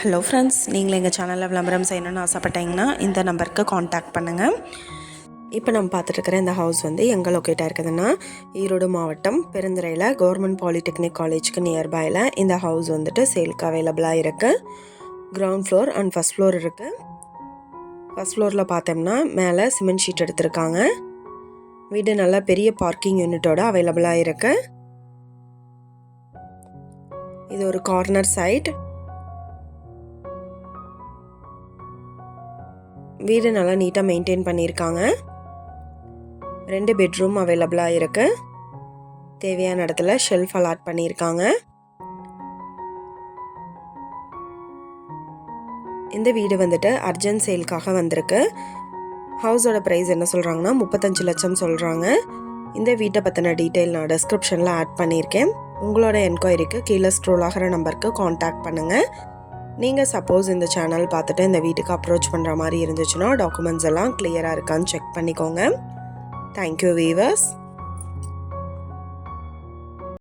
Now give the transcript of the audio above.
Hello friends, நீங்களும் எங்கள் சேனலில் விளம்பரம் செய்யணும்னு ஆசைப்பட்டீங்கன்னா இந்த நம்பருக்கு காண்டாக்ட் பண்ணுங்கள். இப்போ நம்ம பார்த்துட்ருக்கிற இந்த ஹவுஸ் வந்து எங்கே லொக்கேட்டாக இருக்குதுன்னா ஈரோடு மாவட்டம் பெருந்துறையில் கவர்மெண்ட் பாலிடெக்னிக் காலேஜுக்கு நியர்பையில் இந்த ஹவுஸ் வந்துட்டு சேலுக்கு அவைலபிளாக இருக்குது. Ground floor and first floor இருக்குது. ஃபஸ்ட் ஃப்ளோரில் பார்த்தோம்னா மேலே சிமெண்ட் ஷீட் எடுத்திருக்காங்க. வீடு நல்லா பெரிய பார்க்கிங் யூனிட்டோட அவைலபிளாக இருக்குது. இது ஒரு கார்னர் சைட். வீடு நல்லா நீட்டாக மெயின்டைன் பண்ணியிருக்காங்க. 2 பெட்ரூம் அவைலபிளாக இருக்குது. தேவையான இடத்துல ஷெல்ஃப் அலாட் பண்ணியிருக்காங்க. இந்த வீடு வந்துட்டு அர்ஜென்ட் சேலுக்காக வந்திருக்கு. ஹவுஸோட ப்ரைஸ் என்ன சொல்கிறாங்கன்னா 35 லட்சம் சொல்கிறாங்க. இந்த வீட்டை பற்றின டீட்டெயில் நான் டிஸ்கிரிப்ஷனில் ஆட் பண்ணியிருக்கேன். உங்களோட என்கொயரிக்கு கீழே ஸ்க்ரோல் ஆகிற நம்பருக்கு காண்டாக்ட் பண்ணுங்கள். நீங்கள் சப்போஸ் இந்த சேனல் பார்த்துட்டு இந்த வீட்டுக்கு அப்ரோச் பண்ணுற மாதிரி இருந்துச்சுன்னா டாக்குமெண்ட்ஸ் எல்லாம் கிளியராக இருக்கான்னு செக் பண்ணிக்கோங்க. Thank you viewers.